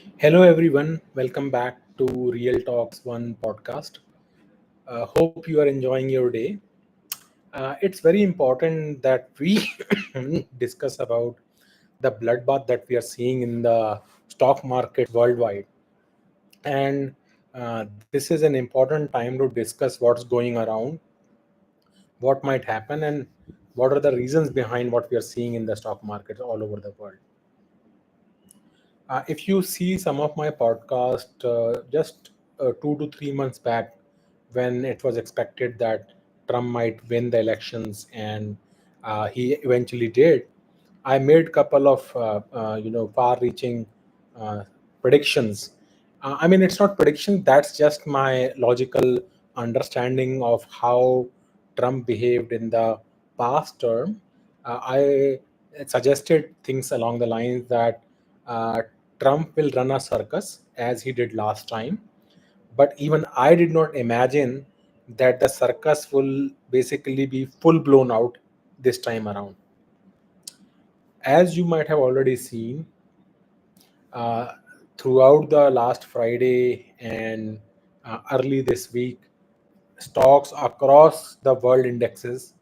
Hello, everyone. Welcome back to Real Talks One podcast. Hope you are enjoying your day. It's very important that we discuss about the bloodbath that we are seeing in the stock market worldwide. And this is an important time to discuss what's going around, what might happen, and what are the reasons behind what we are seeing in the stock markets all over the world. If you see some of my podcast just 2 to 3 months back, when it was expected that Trump might win the elections, and he eventually did, I made couple of far-reaching uh, predictions. I mean, it's not prediction. That's just my logical understanding of how Trump behaved in the past term. I suggested things along the lines that uh, Trump will run a circus as he did last time. But even I did not imagine that the circus will basically be full blown out this time around. As you might have already seen, uh, throughout the last Friday and early this week, stocks across the world indexes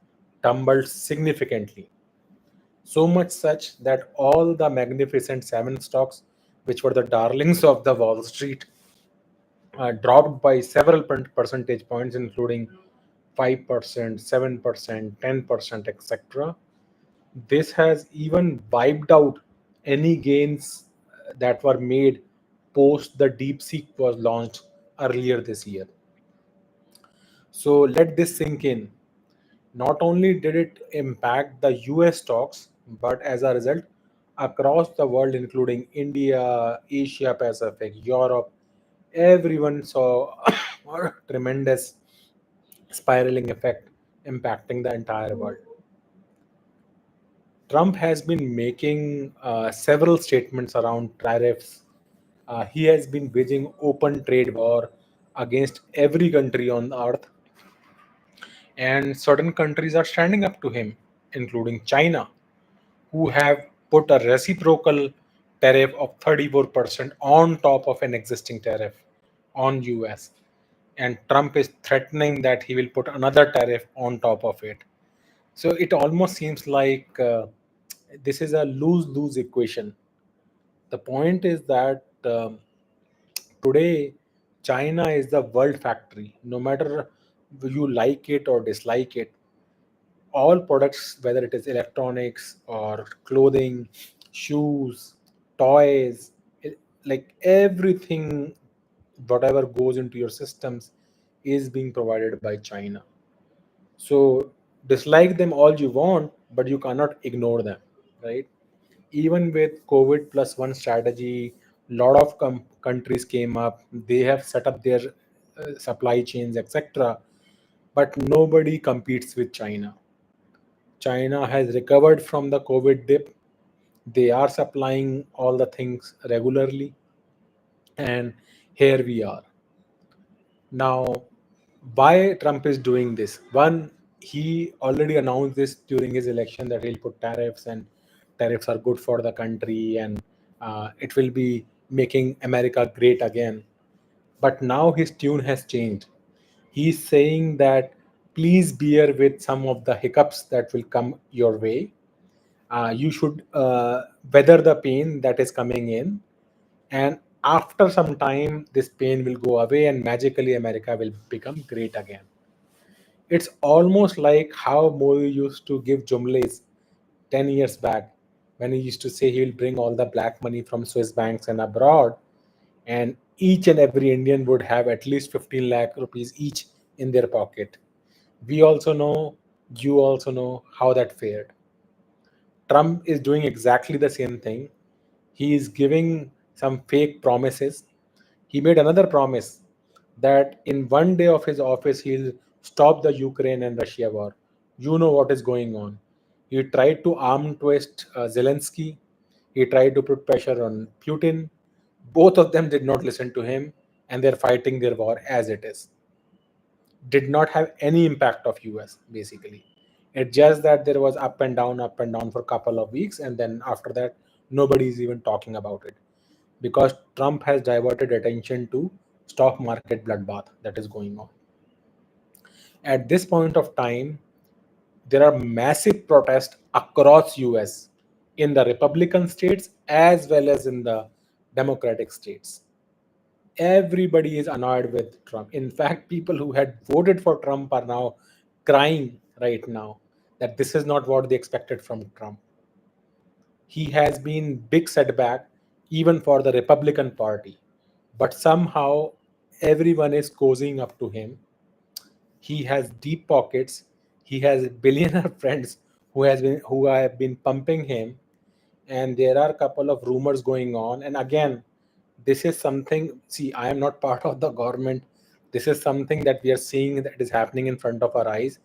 tumbled significantly. So much such that all the magnificent seven stocks, which were the darlings of the Wall Street, dropped by several percentage points, including 5%, 7%, 10%, etc. This has even wiped out any gains that were made post the DeepSeek was launched earlier this year. So let this sink in. Not only did it impact the US stocks, but as a result, across the world, including India, Asia Pacific, Europe, everyone saw a tremendous spiraling effect impacting the entire world. Trump has been making several statements around tariffs. He has been waging open trade war against every country on earth, and certain countries are standing up to him, including China, who have put a reciprocal tariff of 34% on top of an existing tariff on US. And Trump is threatening that he will put another tariff on top of it. So it almost seems like this is a lose lose equation. The point is that today China is the world factory. No matter you like it or dislike it, all products, whether it is electronics or clothing, shoes, toys, like everything, whatever goes into your systems is being provided by China. So dislike them all you want, but you cannot ignore them, right? Even with COVID plus one strategy, lot of countries came up. They have set up their supply chains, etc. But nobody competes with China. China has recovered from the COVID dip. They are supplying all the things regularly, and here we are. Now, why Trump is doing this? One, he already announced this during his election that he'll put tariffs, and tariffs are good for the country, and it will be making America great again. But now his tune has changed. He's saying that please bear with some of the hiccups that will come your way. You should weather the pain that is coming in, and after some time this pain will go away and magically America will become great again. It's almost like how Modi used to give jumles 10 years back, when he used to say he will bring all the black money from Swiss banks and abroad, and each and every Indian would have at least 15 lakh rupees each in their pocket. We also know, you also know how that fared. Trump is doing exactly the same thing. He is giving some fake promises. He made another promise that in one day of his office, he'll stop the Ukraine and Russia war. You know what is going on. He tried to arm twist Zelensky. He tried to put pressure on Putin. Both of them did not listen to him, and they're fighting their war as it is. Did not have any impact of US basically. It's just that there was up and down for a couple of weeks, and then after that, nobody is even talking about it. because Trump has diverted attention to stock market bloodbath that is going on. At this point of time, there are massive protests across US in the Republican states as well as in the Democratic states. Everybody is annoyed with Trump. In fact, people who had voted for Trump are now crying right now that this is not what they expected from Trump. He has been big setback even for the Republican Party, but somehow everyone is cozying up to him. He has deep pockets. He has billionaire friends who have been pumping him, and there are a couple of rumors going on. And again, this is something. See, I am not part of the government. This is something that we are seeing that is happening in front of our eyes.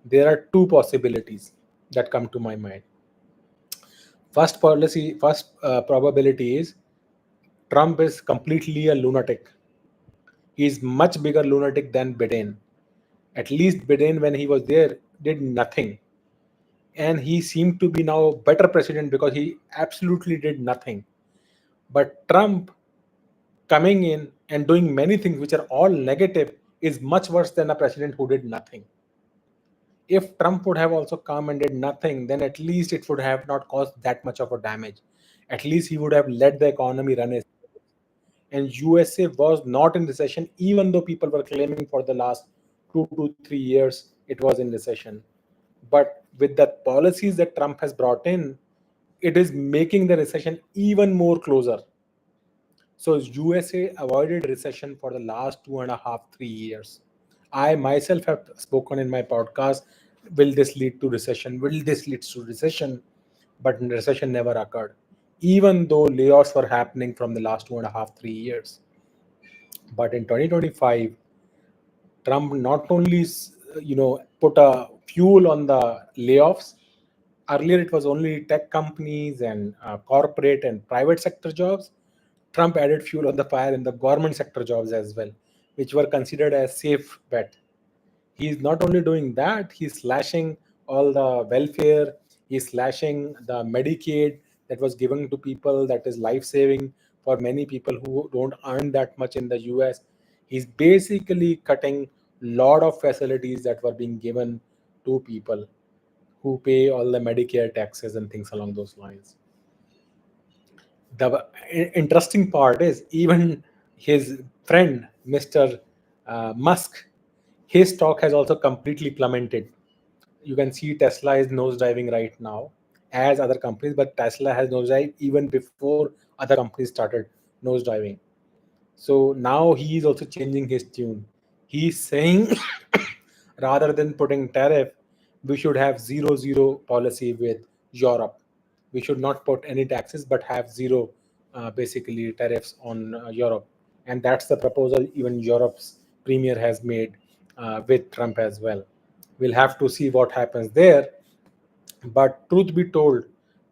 There are two possibilities that come to my mind. First probability is Trump is completely a lunatic. He is much bigger lunatic than Biden. At least Biden, when he was there, did nothing, and he seemed to be now better president because he absolutely did nothing. But Trump coming in and doing many things which are all negative is much worse than a president who did nothing. If Trump would have also come and did nothing, then at least it would have not caused that much of a damage. At least he would have let the economy run its course. And USA was not in recession, even though people were claiming for the last 2 to 3 years it was in recession. But with the policies that Trump has brought in, it is making the recession even more closer. So USA avoided recession for the last 2.5, 3 years. I myself have spoken in my podcast, will this lead to recession? Will this lead to recession? But recession never occurred, even though layoffs were happening from the last 2.5, 3 years. But in 2025, Trump not only put a fuel on the layoffs. Earlier, it was only tech companies and corporate and private sector jobs. Trump added fuel on the fire in the government sector jobs as well, which were considered as safe bet. He's not only doing that, he's slashing all the welfare, he's slashing the Medicaid that was given to people, that is life saving for many people who don't earn that much in the US. He's basically cutting lot of facilities that were being given to people who pay all the Medicare taxes and things along those lines. The interesting part is even his friend, Mr. Musk, his stock has also completely plummeted. You can see Tesla is nosediving right now, as other companies, but Tesla has nosedived even before other companies started nosediving. So now he is also changing his tune. He's saying rather than putting tariff, we should have zero policy with Europe. We should not put any taxes but have zero basically tariffs on Europe. And that's the proposal even Europe's premier has made with Trump as well. We'll have to see what happens there. But truth be told,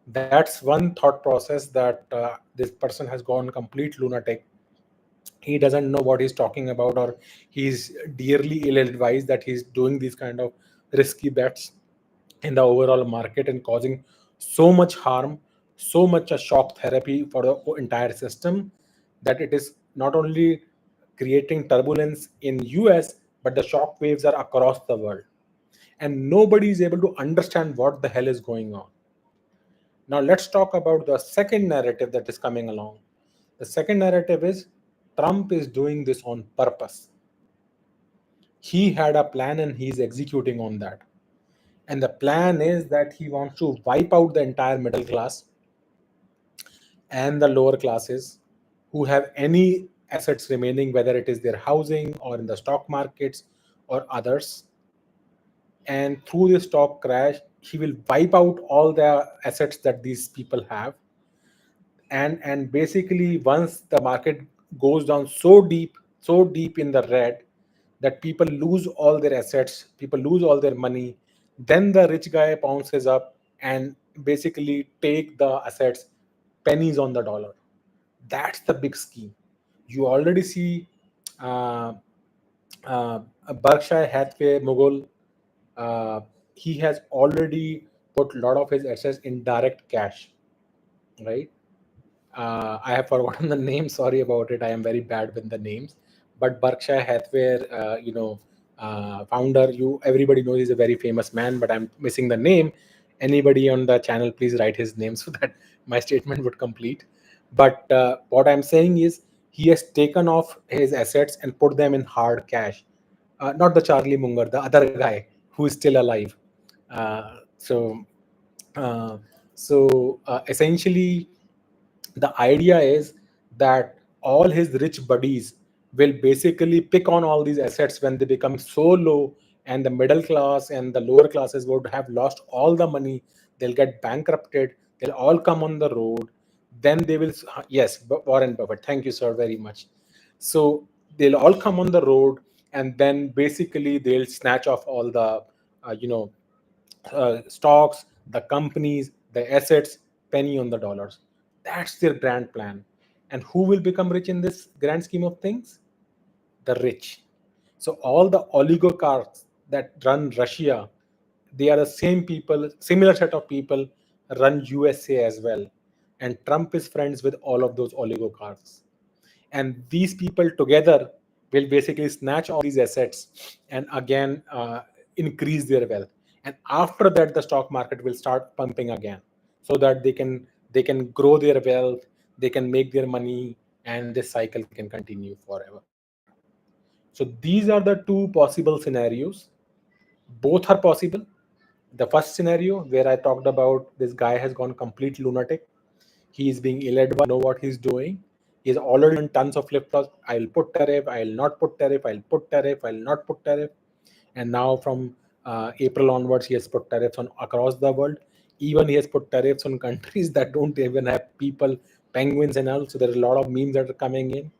that's one thought process that this person has gone complete lunatic. He doesn't know what he's talking about, or he's dearly ill advised that he's doing these kind of risky bets in the overall market and causing so much harm, so much a shock therapy for the entire system, that it is not only creating turbulence in US, but the shock waves are across the world, and nobody is able to understand what the hell is going on. Now let's talk about the second narrative that is coming along. The second narrative is Trump is doing this on purpose. He had a plan and he's executing on that. And the plan is that he wants to wipe out the entire middle class and the lower classes who have any assets remaining, whether it is their housing or in the stock markets or others. And through the stock crash, he will wipe out all the assets that these people have. And basically, once the market goes down so deep in the red, that people lose all their assets, people lose all their money, then the rich guy pounces up and basically take the assets pennies on the dollar. That's the big scheme. You already see uh, uh, Berkshire Hathaway Mughal. uh, he has already put a lot of his assets in direct cash, right? I have forgotten the name. Sorry about it. I am very bad with the names. But Berkshire Hathaway, founder, you everybody knows he's a very famous man. But I'm missing the name. Anybody on the channel, please write his name so that my statement would complete. But what I'm saying is he has taken off his assets and put them in hard cash. Not the Charlie Munger, the other guy who is still alive. Uh, so uh, essentially, the idea is that all his rich buddies will basically pick on all these assets when they become so low, and the middle class and the lower classes would have lost all the money. They'll get bankrupted. They'll all come on the road. Then they will, yes, Warren Buffett. Thank you, sir, very much. So they'll all come on the road, and then basically they'll snatch off all the, uh, you know, stocks, the companies, the assets, penny on the dollars. That's their grand plan. And who will become rich in this grand scheme of things? The rich. So all the oligarchs that run Russia, they are the same people, similar set of people run USA as well. And Trump is friends with all of those oligarchs, and these people together will basically snatch all these assets and again increase their wealth. And after that, the stock market will start pumping again, so that they can grow their wealth, they can make their money, and this cycle can continue forever. So these are the two possible scenarios. Both are possible. The first scenario, where I talked about, this guy has gone complete lunatic. He is being ill advised, know what he's doing. He's already done tons of flip flops. I'll put tariff, I'll not put tariff, I'll put tariff, I'll not put tariff. And now from April onwards, he has put tariffs on across the world. Even he has put tariffs on countries that don't even have people, penguins and all. So there are a lot of memes that are coming in.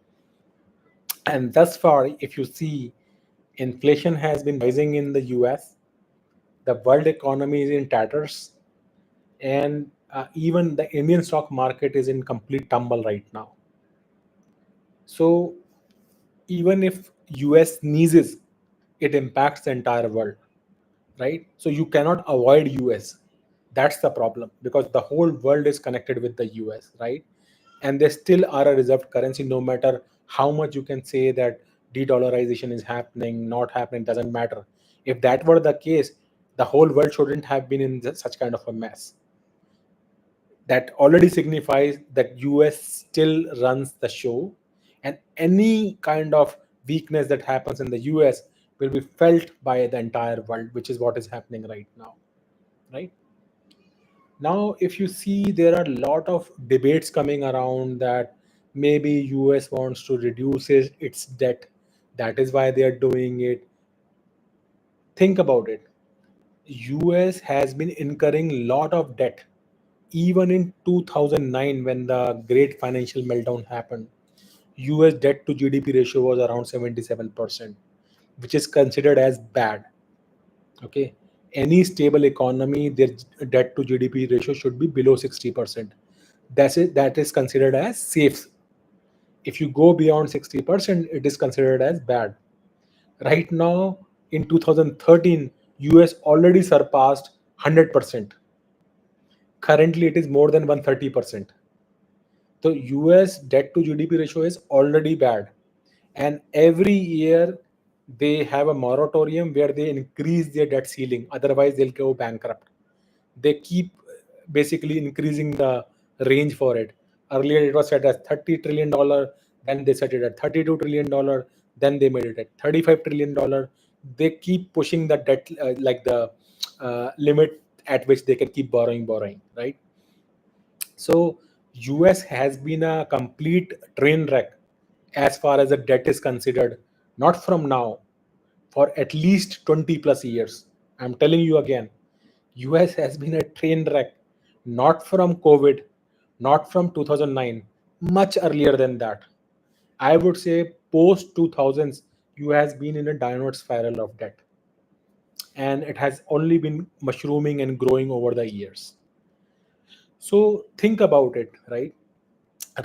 And thus far, if you see, inflation has been rising in the US. The world economy is in tatters, and even the Indian stock market is in complete tumble right now. So even if US sneezes, it impacts the entire world, right? So you cannot avoid US. That's the problem, because the whole world is connected with the US, right? And they still are a reserved currency, no matter how much you can say that de-dollarization is happening, not happening, doesn't matter. If that were the case, the whole world shouldn't have been in such kind of a mess. That already signifies that US still runs the show, and any kind of weakness that happens in the US will be felt by the entire world, which is what is happening right now, right? Now if you see, there are a lot of debates coming around that maybe US wants to reduce its debt, that is why they are doing it. Think about it. US has been incurring a lot of debt. Even in 2009, when the great financial meltdown happened, US debt to GDP ratio was around 77%, which is considered as bad. Okay. Any stable economy, their debt to GDP ratio should be below 60%. That is considered as safe. If you go beyond 60%, it is considered as bad. Right now, in 2013, US already surpassed 100%. Currently, it is more than 130%. The US debt to GDP ratio is already bad. And every year they have a moratorium where they increase their debt ceiling. Otherwise, they'll go bankrupt. They keep basically increasing the range for it. Earlier, it was set as $30 trillion, then they set it at $32 trillion, then they made it at $35 trillion. They keep pushing the debt, like the limit at which they can keep borrowing, right? So US has been a complete train wreck as far as the debt is considered, not from now, for at least 20 plus years. I'm telling you again, US has been a train wreck, not from COVID, not from 2009, much earlier than that. I would say post 2000s, US has been in a downward spiral of debt, and it has only been mushrooming and growing over the years. So think about it, right?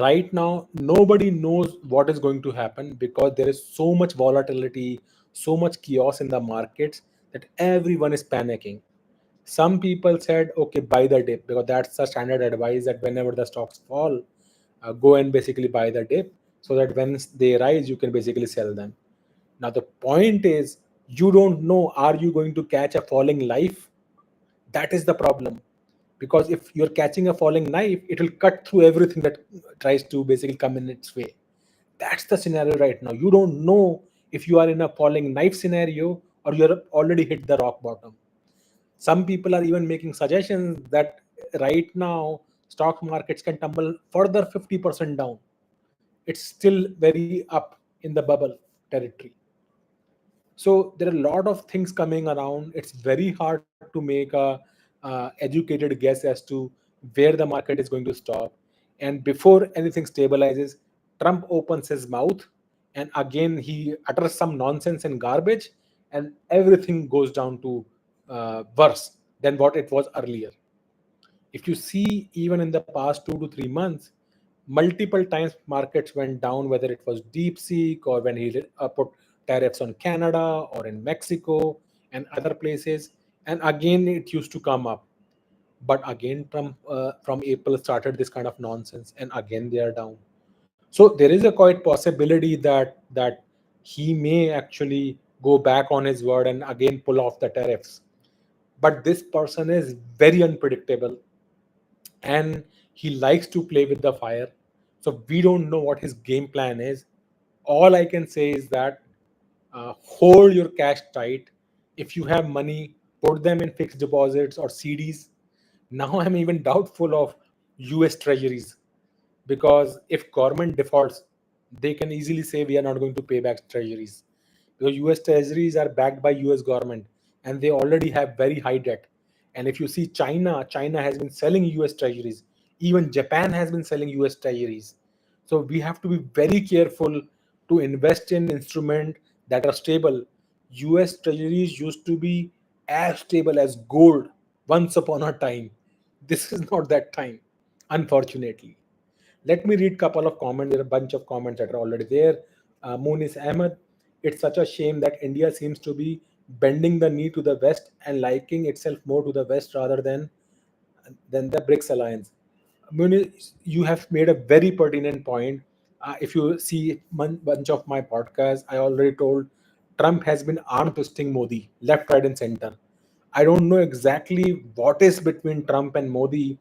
Right now nobody knows what is going to happen, because there is so much volatility, so much chaos in the markets, that everyone is panicking. Some people said, okay, buy the dip, because that's the standard advice, that whenever the stocks fall, go and basically buy the dip, so that when they rise, you can basically sell them. Now the point is, you don't know, are you going to catch a falling knife? That is the problem. Because if you're catching a falling knife, it will cut through everything that tries to basically come in its way. That's the scenario right now. You don't know if you are in a falling knife scenario or you're already hit the rock bottom. Some people are even making suggestions that right now stock markets can tumble further 50% down. It's still very up in the bubble territory. So there are a lot of things coming around. It's very hard to make a educated guess as to where the market is going to stop. And before anything stabilizes, Trump opens his mouth, and again he utters some nonsense and garbage, and everything goes down to worse than what it was earlier. If you see, even in the past 2 to 3 months, multiple times markets went down, whether it was deep seek or when he put tariffs on Canada or in Mexico and other places, and again it used to come up. But again Trump from April started this kind of nonsense, and again they are down. So there is a quite possibility that he may actually go back on his word and again pull off the tariffs. But this person is very unpredictable, and he likes to play with the fire. So we don't know what his game plan is. All I can say is that hold your cash tight. If you have money, put them in fixed deposits or CDs. Now I'm even doubtful of US treasuries, because if government defaults, they can easily say we are not going to pay back treasuries, because US treasuries are backed by US government, and they already have very high debt. And if you see China has been selling US treasuries. Even Japan has been selling US treasuries. So we have to be very careful to invest in instruments that are stable. US treasuries used to be as stable as gold once upon a time. This is not that time, unfortunately. Let me read couple of comments. There are a bunch of comments that are already there. Munis Ahmed, it's such a shame that India seems to be bending the knee to the West and liking itself more to the West rather than the BRICS alliance. Munis, you have made a very pertinent point. If you see bunch of my podcasts, I already told Trump has been arm twisting Modi left, right, and center. I don't know exactly what is between Trump and Modi,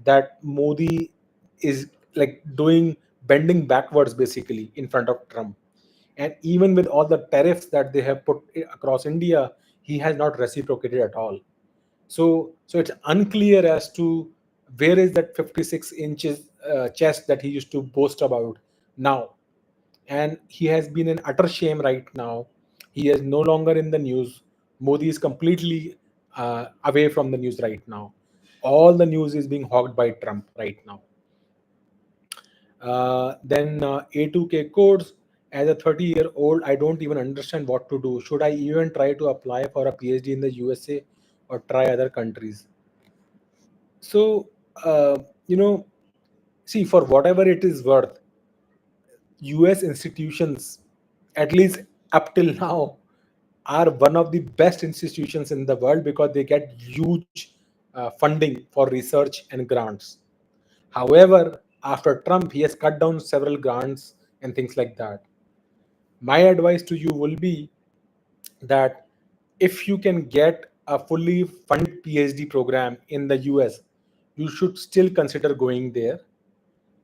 that Modi is like doing bending backwards basically in front of Trump. And even with all the tariffs that they have put across India, he has not reciprocated at all. So it's unclear as to where is that 56 inches chest that he used to boast about now. And he has been in utter shame right now. He is no longer in the news. Modi is completely away from the news right now. All the news is being hogged by Trump right now. Then A2K codes. As a 30-year-old, I don't even understand what to do. Should I even try to apply for a PhD in the USA or try other countries? So, you know, see, for whatever it is worth, US institutions, at least up till now, are one of the best institutions in the world because they get huge funding for research and grants. However, after Trump, he has cut down several grants and things like that. My advice to you will be that if you can get a fully funded PhD program in the US, you should still consider going there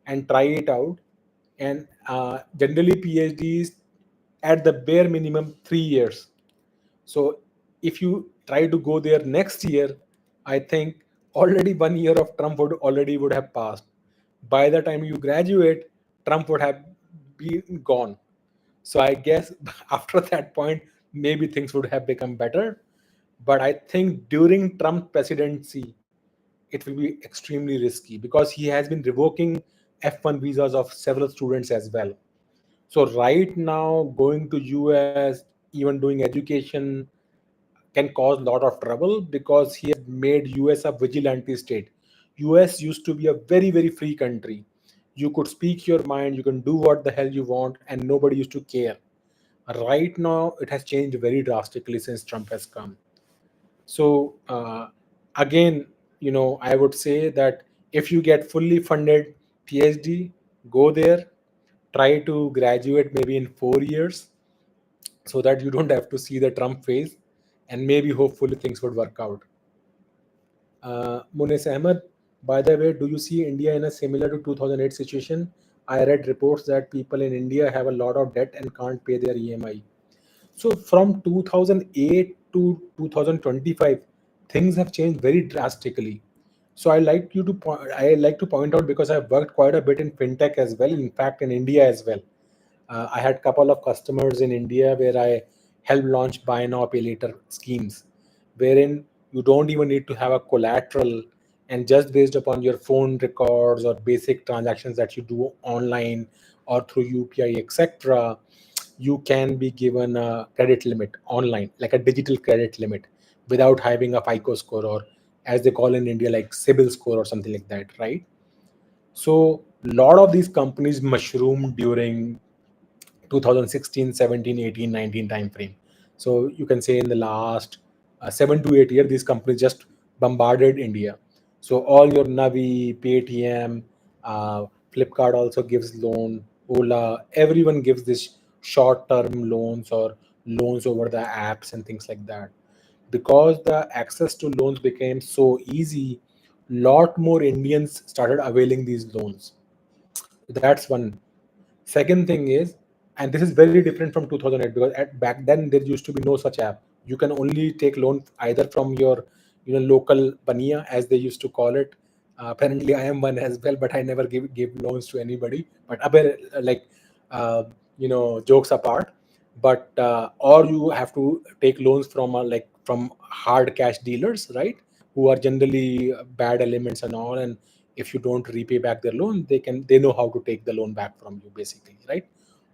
and try it out. And generally, PhDs at the bare minimum 3 years. So if you try to go there next year, I think already 1 year of Trump would have passed. By the time you graduate, Trump would have been gone. So I guess after that point, maybe things would have become better. But I think during Trump presidency, it will be extremely risky because he has been revoking F1 visas of several students as well. So right now, going to US, even doing education, can cause a lot of trouble because he has made US a vigilante state. US used to be a very, very free country. You could speak your mind, you can do what the hell you want, and nobody used to care. Right now, it has changed very drastically since Trump has come. So, again, I would say that if you get fully funded PhD, Go there, try to graduate maybe in 4 years, so that you don't have to see the Trump phase, and maybe hopefully things would work out. Munis Ahmed, by the way, do you see India in a similar to 2008 situation? I read reports that people in India have a lot of debt and can't pay their EMI. So from 2008 to 2025, things have changed very drastically. So I like to point out, because I've worked quite a bit in fintech as well. In fact, in India as well. I had a couple of customers in India where I helped launch buy now pay later schemes, wherein you don't even need to have a collateral, and just based upon your phone records or basic transactions that you do online or through UPI, etc., you can be given a credit limit online, like a digital credit limit, without having a FICO score, or as they call in India, like CIBIL score or something like that, right? So a lot of these companies mushroomed during 2016, 17, 18, 19 time frame. So you can say in the last 7 to 8 years, these companies just bombarded India. So all your Navi, Paytm, uh, Flipkart also gives loan, Ola, everyone gives this short term loans or loans over the apps and things like that. Because the access to loans became so easy, lot more Indians started availing these loans. That's one. Second thing is, and this is very different from 2008, because back then there used to be no such app. You can only take loan either from your, local bania, as they used to call it. Apparently, I am one as well, but I never give loans to anybody. But like, uh, jokes apart. But or you have to take loans from like from hard cash dealers, right? Who are generally bad elements and all, and if you don't repay back their loan, they know how to take the loan back from you, basically, right?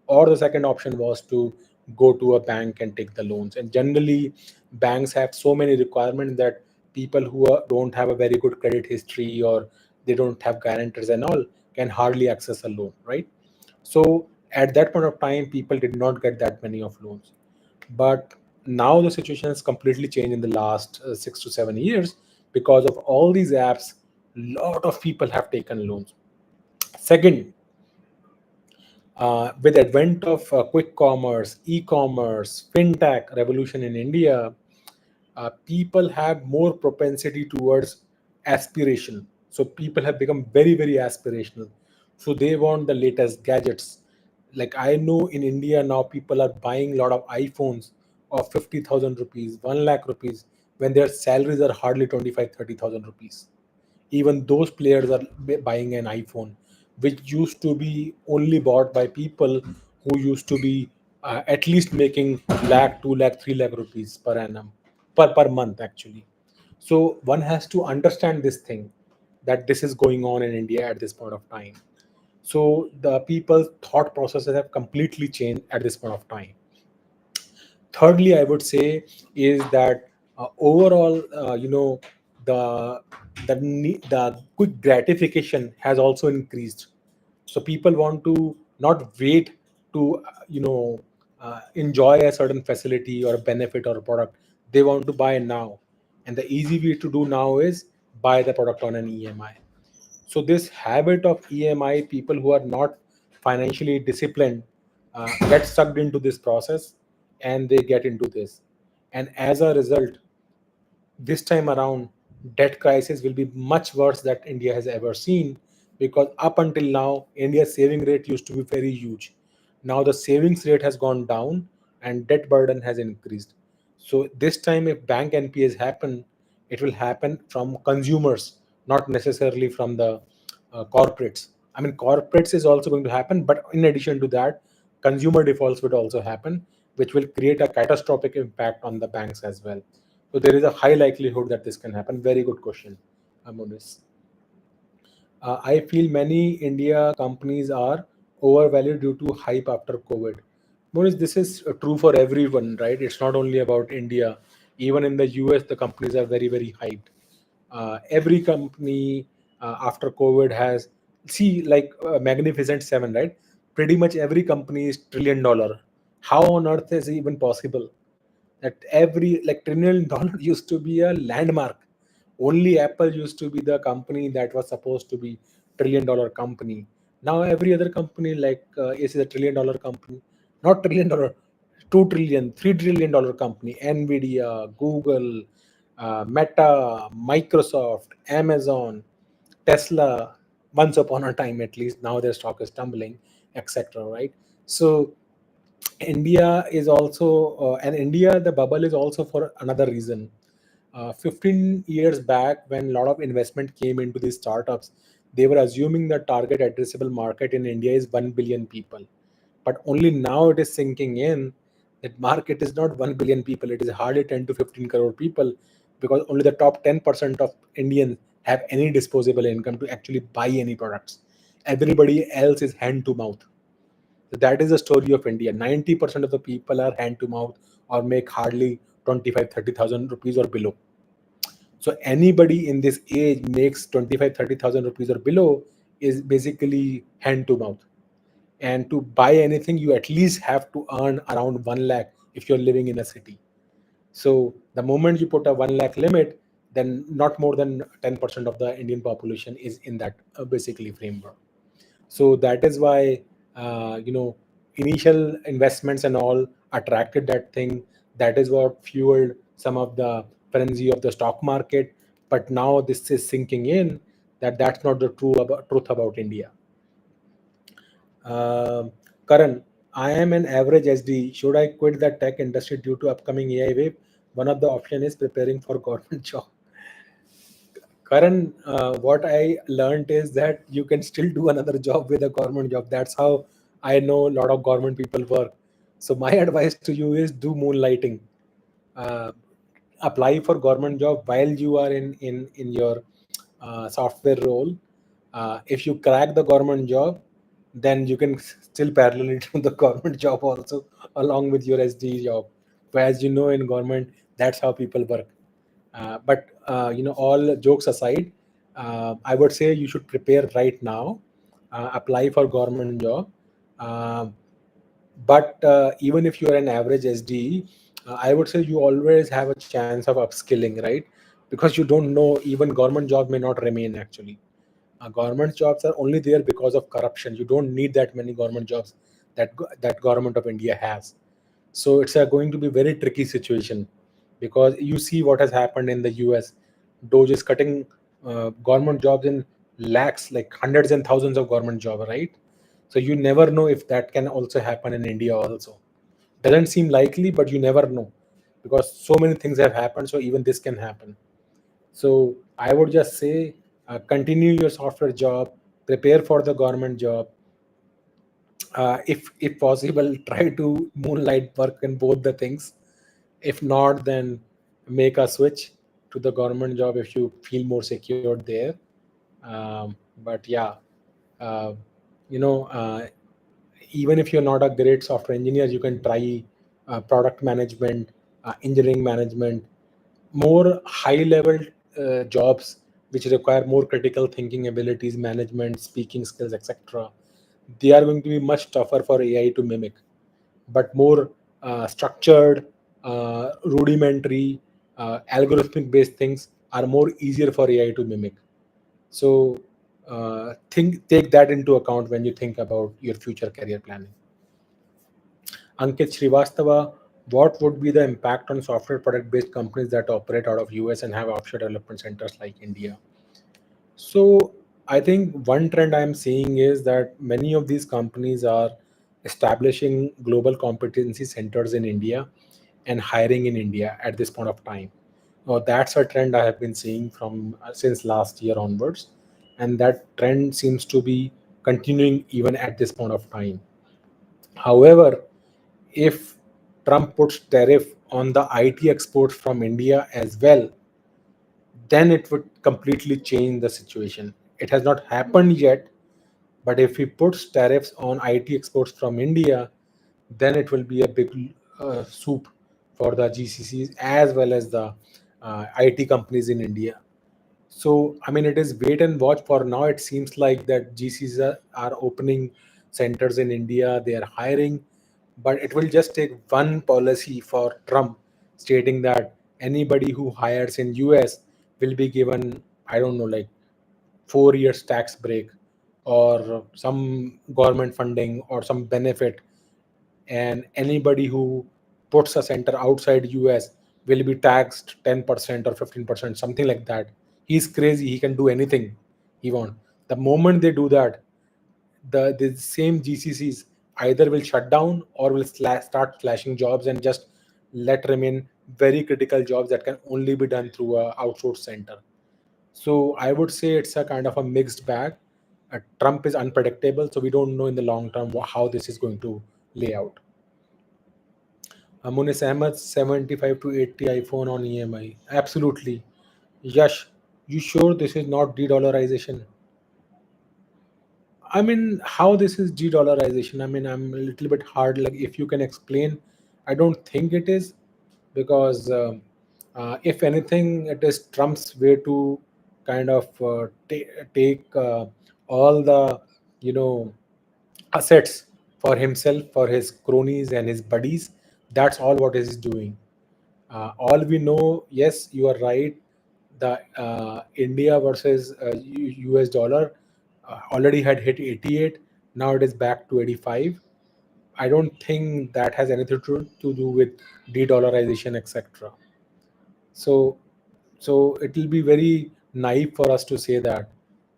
Or the second option was to go to a bank and take the loans, and generally banks have so many requirements that people who don't have a very good credit history, or they don't have guarantors and all, can hardly access a loan, right? So at that point of time, people did not get that many of loans. But now the situation has completely changed in the last 6 to 7 years, because of all these apps. Lot of people have taken loans. Second, with advent of quick commerce, e-commerce, fintech revolution in India, people have more propensity towards aspiration. So people have become very, very aspirational. So they want the latest gadgets. Like I know in India now, people are buying a lot of iPhones of 50,000 rupees, 1 lakh rupees, when their salaries are hardly 25, 30,000 rupees. Even those players are buying an iPhone, which used to be only bought by people who used to be at least making lakh, 2 lakh, 3 lakh rupees per annum, per month actually. So one has to understand this thing, that this is going on in India at this point of time. So the people's thought processes have completely changed at this point of time. Thirdly, I would say is that overall, the the quick gratification has also increased. So people want to not wait to enjoy a certain facility or benefit or product. They want to buy now, and the easy way to do now is buy the product on an EMI. So this habit of EMI, people who are not financially disciplined get sucked into this process, and they get into this. And as a result, this time around, debt crisis will be much worse that India has ever seen, because up until now, India's saving rate used to be very huge. Now the savings rate has gone down and debt burden has increased. So this time, if bank NPAs happen, it will happen from consumers, not necessarily from the corporates. I mean, corporates is also going to happen, but in addition to that, consumer defaults would also happen, which will create a catastrophic impact on the banks as well. So there is a high likelihood that this can happen. Very good question, Amonis. I feel many India companies are overvalued due to hype after COVID. Monish, this is true for everyone, right? It's not only about India. Even in the US, the companies are very, very hyped. Every company after COVID has, see, like Magnificent Seven, right? Pretty much every company is $1 trillion. How on earth is it even possible that every like $1 trillion used to be a landmark? Only Apple used to be the company that was supposed to be $1 trillion company. Now every other company like is a $1 trillion company, not $1 trillion, 2 trillion, $3 trillion company, Nvidia, Google, Meta, Microsoft, Amazon, Tesla. Once upon a time, at least, now their stock is tumbling, etc. Right? So India is also, and India, the bubble is also for another reason. 15 years back, when a lot of investment came into these startups, they were assuming the target addressable market in India is 1 billion people. But only now it is sinking in that market is not 1 billion people, it is hardly 10 to 15 crore people, because only the top 10% of Indians have any disposable income to actually buy any products. Everybody else is hand to mouth. So that is the story of India. 90% of the people are hand to mouth or make hardly 25, 30,000 rupees or below. So anybody in this age makes 25, 30,000 rupees or below is basically hand to mouth. And to buy anything, you at least have to earn around 1 lakh if you're living in a city. So the moment you put a 1 lakh limit, then not more than 10% of the Indian population is in that basically framework. So that is why initial investments and all attracted that thing. That is what fueled some of the frenzy of the stock market. But now this is sinking in that that's not the truth about India. Karan, I am an average SD. Should I quit the tech industry due to upcoming AI wave? One of the option is preparing for government job. Karan, what I learned is that you can still do another job with a government job. That's how I know a lot of government people work. So my advice to you is do moonlighting. Uh, Apply for government job while you are in your software role. If you crack the government job, then you can still parallelly do the government job also along with your SD job. But as you know, in government, that's how people work. But all jokes aside, I would say you should prepare right now, apply for government job. Uh, but even if you are an average SD, I would say you always have a chance of upskilling, right? Because you don't know, even government job may not remain actually. Government jobs are only there because of corruption. You don't need that many government jobs that government of India has. So it's going to be very tricky situation, because you see what has happened in the US. Doge is cutting government jobs in lakhs, like hundreds and thousands of government jobs, right? So you never know if that can also happen in India also. Doesn't seem likely, but you never know, because so many things have happened. So even this can happen. So I would just say, continue your software job, prepare for the government job. If possible, try to moonlight work in both the things. If not, then make a switch to the government job if you feel more secured there. But yeah, uh, you know, even if you're not a great software engineer, you can try product management, engineering management, more high level jobs which require more critical thinking abilities, management, speaking skills, etc. They are going to be much tougher for AI to mimic, but more structured, rudimentary, algorithmic based things are more easier for AI to mimic. So think take that into account when you think about your future career planning. Ankit Srivastava, what would be the impact on software product based companies that operate out of US and have offshore development centers like India? So I think one trend I'm seeing is that many of these companies are establishing global competency centers in India and hiring in India at this point of time. That's a trend I have been seeing from since last year onwards, and that trend seems to be continuing even at this point of time. However, if Trump puts tariff on the IT exports from India as well, then it would completely change the situation. It has not happened yet, but if he puts tariffs on IT exports from India, then it will be a big soup for the GCCs as well as the IT companies in India. So, I mean, it is wait and watch for now. It seems like that GCs are opening centers in India, they are hiring, but it will just take one policy for Trump stating that anybody who hires in US will be given, I don't know, like 4 years tax break or some government funding or some benefit, and anybody who puts a center outside US will be taxed 10% or 15%, something like that. He's crazy, he can do anything he wants. The moment they do that, the same GCCs either will shut down or will start slashing jobs and just let remain very critical jobs that can only be done through a outsourced center. So I would say it's a kind of a mixed bag. Trump is unpredictable, so we don't know in the long term how this is going to lay out. Munis Ahmed, 75 to 80 iPhone on EMI. Absolutely. Yash, you sure this is not de-dollarization? I mean, how this is de-dollarization? I mean, I'm a little bit hard. Like, if you can explain, I don't think it is, because if anything, it is Trump's way to kind of take all the, you know, assets for himself, for his cronies and his buddies. That's all what he's doing. All we know, yes, you are right. The India versus US dollar already had hit 88. Now it is back to 85. I don't think that has anything to do with de-dollarization, etc. So, so it will be very naive for us to say that.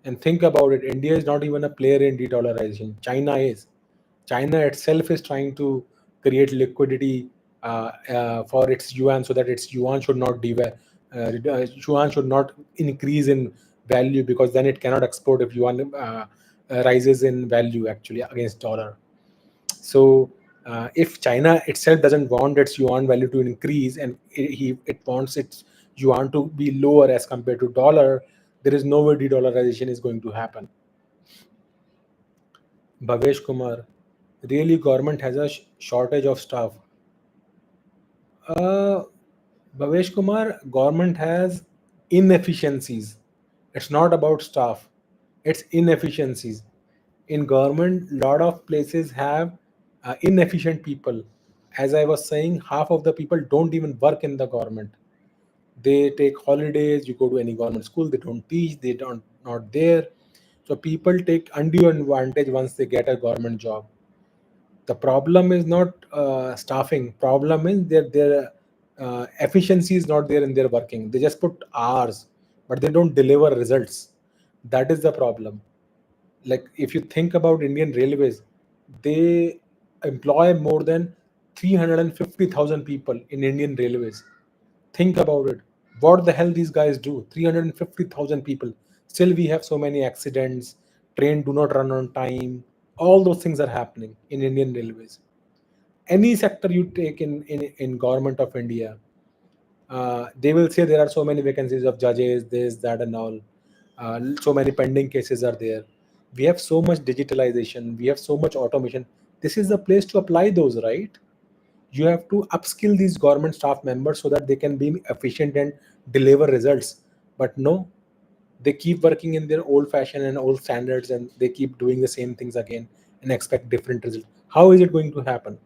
And think about it, India is not even a player in de-dollarization. China is. China itself is trying to create liquidity for its yuan, so that its yuan should not yuan should not increase in value, because then it cannot export if yuan rises in value actually against dollar. So if China itself doesn't want its yuan value to increase, and it wants its yuan to be lower as compared to dollar, there is no way de-dollarization is going to happen. Bhavesh Kumar, really government has a shortage of staff. Uh, Bhavesh Kumar, government has inefficiencies. It's not about staff. It's inefficiencies. In government, lot of places have inefficient people. As I was saying, half of the people don't even work in the government. They take holidays. You go to any government school, they don't teach. They don't not there. So people take undue advantage once they get a government job. The problem is not staffing. Problem is their efficiency is not there in their working. They just put hours, but they don't deliver results. That is the problem. Like, if you think about Indian Railways, they employ more than 350,000 people in Indian Railways. Think about it. What the hell these guys do? 350,000 people. Still, we have so many accidents. Train do not run on time. All those things are happening in Indian Railways. Any sector you take in government of India, they will say there are so many vacancies of judges, this, that, and all. So many pending cases are there. We have so much digitalization. We have so much automation. This is the place to apply those, right? You have to upskill these government staff members so that they can be efficient and deliver results. But no, they keep working in their old fashion and old standards, and they keep doing the same things again and expect different results. How is it going to happen?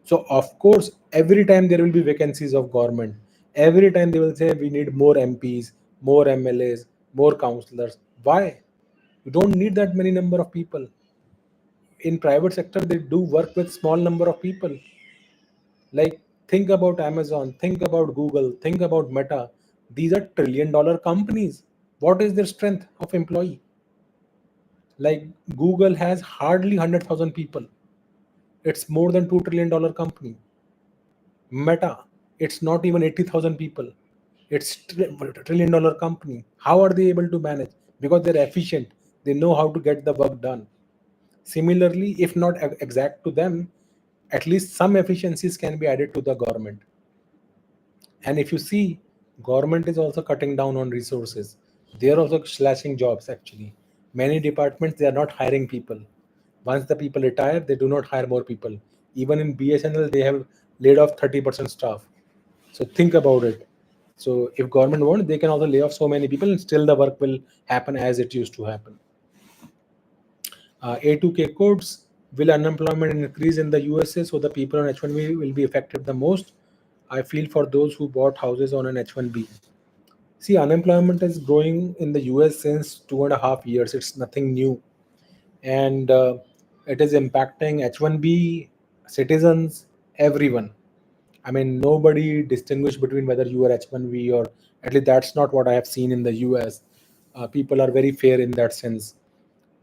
So of course, every time there will be vacancies of government, every time they will say we need more MPs, more MLAs, more councillors. Why? You don't need that many number of people. In private sector, they do work with small number of people. Like, think about Amazon, think about Google, think about Meta. These are trillion-dollar companies. What is their strength of employee? Like, Google has hardly 100,000 people. It's more than $2 trillion company. Meta, it's not even 80,000 people. It's trillion-dollar company. How are they able to manage? Because they're efficient. They know how to get the work done. Similarly, if not exact to them, at least some efficiencies can be added to the government. And if you see, government is also cutting down on resources. They are also slashing jobs actually. Many departments, they are not hiring people. Once the people retire, they do not hire more people. Even in BSNL, they have laid off 30% staff. So think about it. So if government wants, they can also lay off so many people and still the work will happen as it used to happen. A2K codes, will unemployment increase in the USA, so the people on H1B will be affected the most? I feel for those who bought houses on an H1B. See, unemployment is growing in the US since 2.5 years. It's nothing new. and it is impacting H1B citizens, everyone. I mean, nobody distinguish between whether you are H1B or, at least that's not what I have seen in the US. People are very fair in that sense,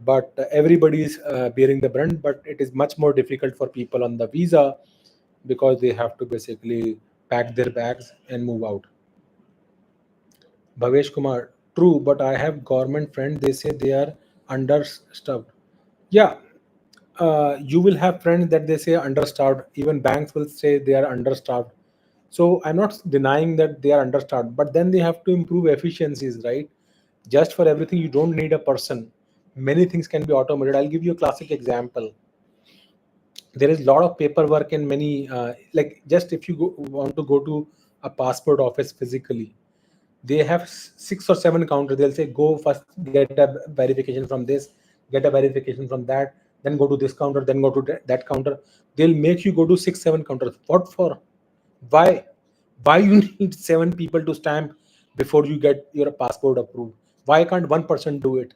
but everybody is bearing the brunt. But it is much more difficult for people on the visa because they have to basically pack their bags and move out. Bhavesh Kumar, true, but I have government friends. They say they are understaffed. Yeah, you will have friends that they say understaffed. Even banks will say they are understaffed. So I'm not denying that they are understaffed, but then they have to improve efficiencies, right? Just for everything, you don't need a person. Many things can be automated. I'll give you a classic example. There is a lot of paperwork in many, like just if you want to go to a passport office physically, they have 6 or 7 counters. They'll say go first, get a verification from this, get a verification from that, then go to this counter, then go to that counter. They'll make you go to 6 7 counters. What for? Why? Why you need 7 people to stamp before you get your passport approved? Why can't one person do it?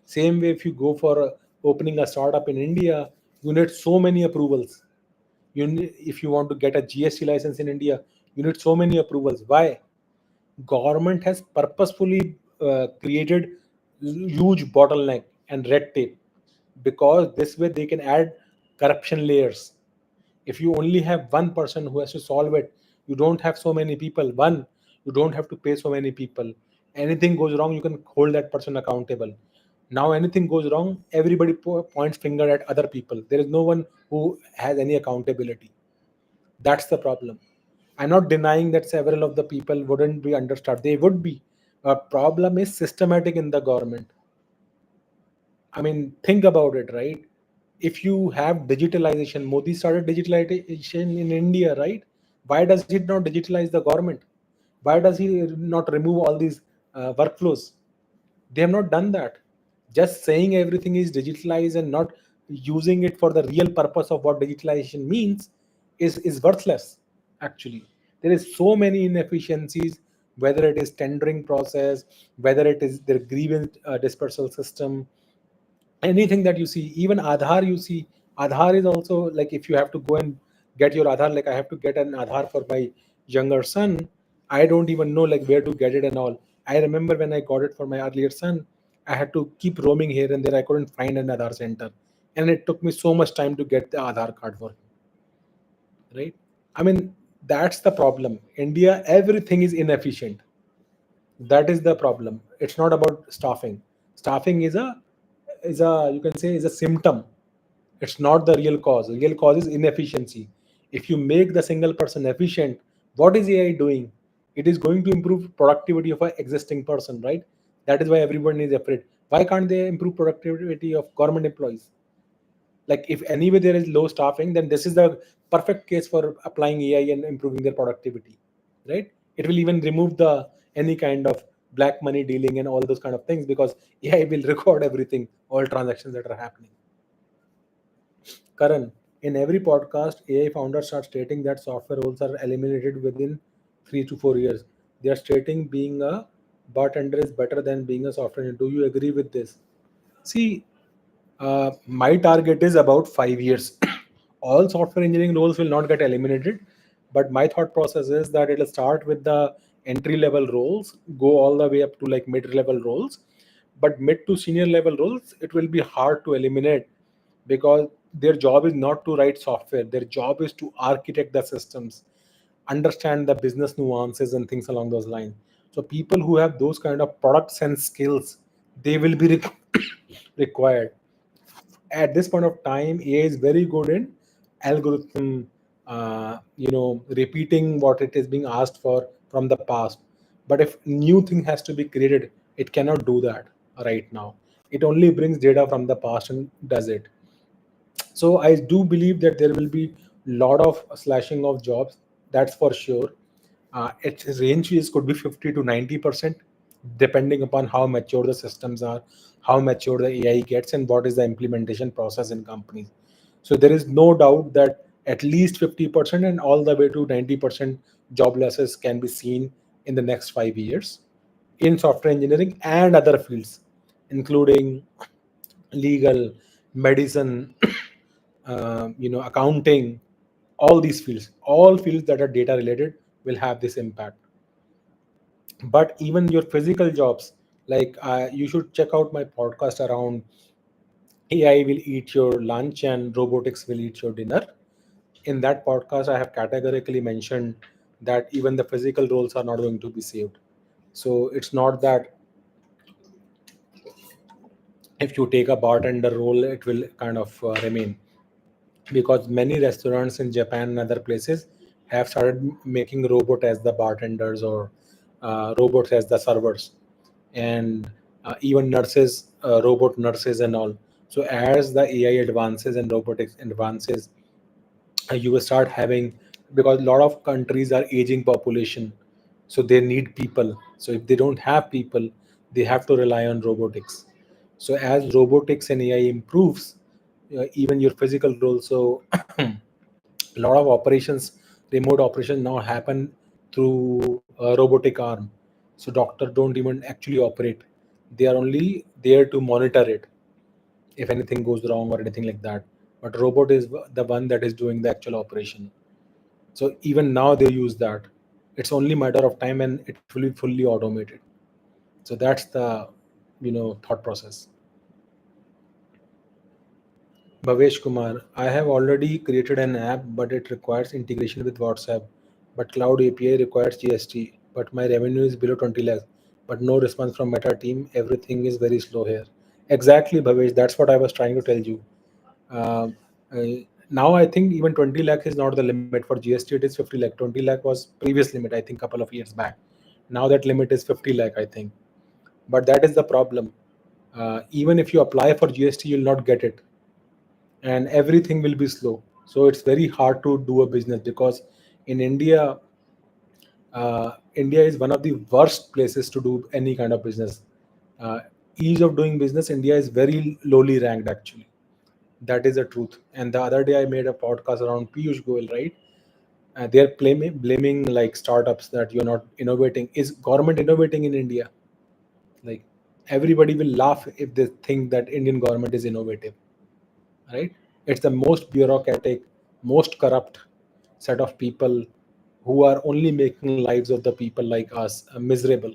Same way, if you go for opening a startup in India, you need so many approvals. If you want to get a GST license in India, you need so many approvals. Why? Government has purposefully created huge bottleneck and red tape, because this way they can add corruption layers. If you only have one person who has to solve it, you don't have so many people. One, you don't have to pay so many people. Anything goes wrong, you can hold that person accountable. Now anything goes wrong, everybody points finger at other people. There is no one who has any accountability. That's the problem. I'm not denying that several of the people wouldn't be understaffed. They would be. A problem is systematic in the government. I mean, think about it, right? If you have digitalization, Modi started digitalization in India, right? Why does he not digitalize the government? Why does he not remove all these workflows? They have not done that. Just saying everything is digitalized and not using it for the real purpose of what digitalization means is worthless, actually. There is so many inefficiencies, whether it is tendering process, whether it is their grievance dispersal system, anything that you see. Even Aadhaar, you see, Aadhaar is also like, if you have to go and get your Aadhaar, like I have to get an Aadhaar for my younger son, I don't even know like where to get it and all. I remember when I got it for my earlier son, I had to keep roaming here and there. I couldn't find an Aadhaar center, and it took me so much time to get the Aadhaar card for him, right? I mean, that's the problem. India, everything is inefficient. That is the problem. It's not about staffing. Staffing is a, you can say, is a symptom. It's not the real cause. The real cause is inefficiency. If you make the single person efficient, what is AI doing? It is going to improve productivity of an existing person, right? That is why everyone is afraid. Why can't they improve productivity of government employees? Like, if anyway there is low staffing, then this is the perfect case for applying AI and improving their productivity, right? It will even remove the any kind of black money dealing and all those kind of things, because AI will record everything, all transactions that are happening. Karan, in every podcast, AI founders start stating that software roles are eliminated within 3 to 4 years. They are stating being a bartender is better than being a software engineer. Do you agree with this? See, my target is about 5 years. All software engineering roles will not get eliminated, but my thought process is that it'll start with the entry level roles, go all the way up to like mid level roles. But mid to senior level roles, it will be hard to eliminate, because their job is not to write software. Their job is to architect the systems, understand the business nuances and things along those lines. So people who have those kind of product sense skills, they will be required. At this point of time, AI is very good in algorithm, repeating what it is being asked for from the past. But if new thing has to be created, it cannot do that right now. It only brings data from the past and does it. So I do believe that there will be lot of slashing of jobs, that's for sure. Its range is could be 50 to 90%, depending upon how mature the systems are, how mature the AI gets, and what is the implementation process in companies. So there is no doubt that at least 50% and all the way to 90% job losses can be seen in the next 5 years in software engineering and other fields, including legal, medicine, accounting, all these fields, all fields that are data related will have this impact. But even your physical jobs, like you should check out my podcast around AI will eat your lunch and robotics will eat your dinner. In that podcast, I have categorically mentioned that even the physical roles are not going to be saved. So it's not that if you take a bartender role, it will kind of remain, because many restaurants in Japan and other places have started making robot as the bartenders, or robots as the servers, and even nurses, robot nurses and all. So as the AI advances and robotics advances, you will start having, because a lot of countries are aging population, so they need people. So if they don't have people, they have to rely on robotics. So as robotics and AI improves, even your physical role, so a lot of operations, remote operations now happen through a robotic arm. So doctor don't even actually operate, they are only there to monitor it if anything goes wrong or anything like that. But robot is the one that is doing the actual operation. So even now they use that. It's only matter of time and it will be fully automated. So that's the thought process. Bhavesh Kumar, I have already created an app, but it requires integration with WhatsApp. But Cloud API requires GST. But my revenue is below 20 lakhs. But no response from Meta team. Everything is very slow here. Exactly, Bhavesh. That's what I was trying to tell you. Uh, Now I think even 20 lakh is not the limit for GST. It is 50 lakh. 20 lakh was previous limit, I think, couple of years back. Now that limit is 50 lakh, I think. But that is the problem. Even if you apply for GST, you'll not get it, and everything will be slow. So it's very hard to do a business, because in India, India is one of the worst places to do any kind of business. Uh, Ease of doing business, India is very lowly ranked actually. That is the truth. And the other day I made a podcast around Piyush Goyal, right? They're blaming like startups that you're not innovating. Is government innovating in India? Like, everybody will laugh if they think that Indian government is innovative, right? It's the most bureaucratic, most corrupt set of people who are only making lives of the people like us miserable.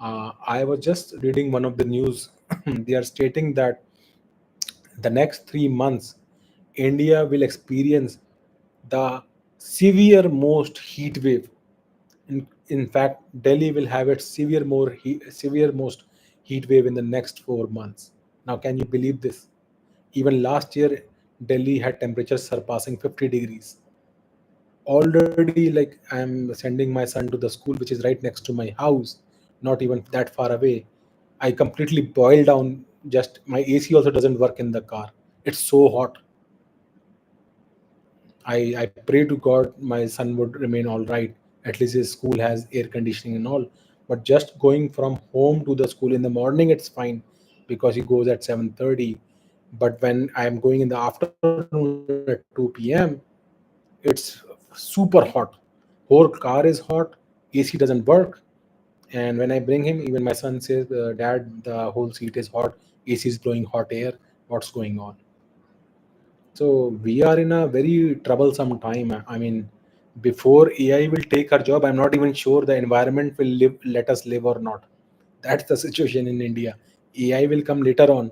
I was just reading one of the news. They are stating that the next 3 months, India will experience the severe most heat wave. In fact, Delhi will have its severe most heat wave in the next 4 months. Now, can you believe this? Even last year, Delhi had temperatures surpassing 50 degrees. Already, like, I'm sending my son to the school, which is right next to my house, not even that far away. I completely boil down. Just my AC also doesn't work in the car. It's so hot. I pray to God my son would remain all right. At least his school has air conditioning and all. But just going from home to the school in the morning, it's fine because he goes at 7:30. But when I am going in the afternoon at 2 p.m., it's super hot. Whole car is hot. AC doesn't work. And when I bring him, even my son says, "Dad, the whole seat is hot. AC is blowing hot air. What's going on?" So we are in a very troublesome time. I mean, before AI will take our job, I'm not even sure the environment will let us live or not. That's the situation in India. AI will come later on.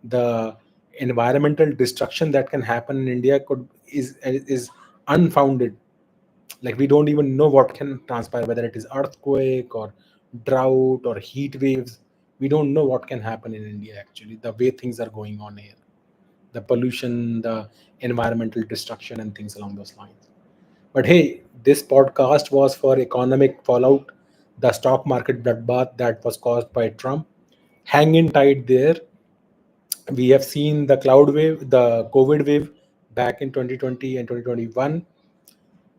The environmental destruction that can happen in India is unfounded. Like, we don't even know what can transpire, whether it is earthquake or drought or heat waves. We don't know what can happen in India actually. The way things are going on here, the pollution, the environmental destruction, and things along those lines. But hey, this podcast was for economic fallout, the stock market bloodbath that was caused by Trump. Hang in tight there. We have seen the cloud wave, the COVID wave back in 2020 and 2021.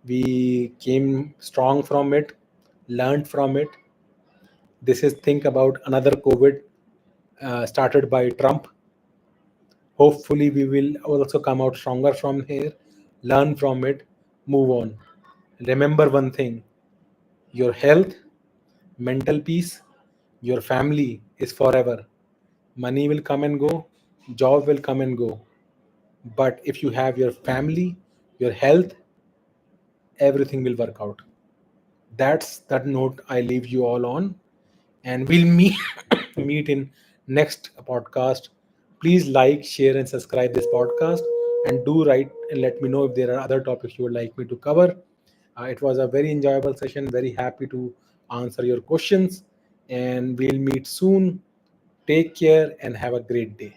We came strong from it, learned from it. This is think about another COVID started by Trump. Hopefully, we will also come out stronger from here, learn from it, move on. Remember one thing: your health, mental peace, your family is forever. Money will come and go, Job will come and go. But if you have your family, your health, everything will work out. That's that note I leave you all on. And we'll meet meet in next podcast. Please like, share, and subscribe this podcast. And do write and let me know if there are other topics you would like me to cover. It was a very enjoyable session. Very happy to answer your questions. And we'll meet soon. Take care and have a great day.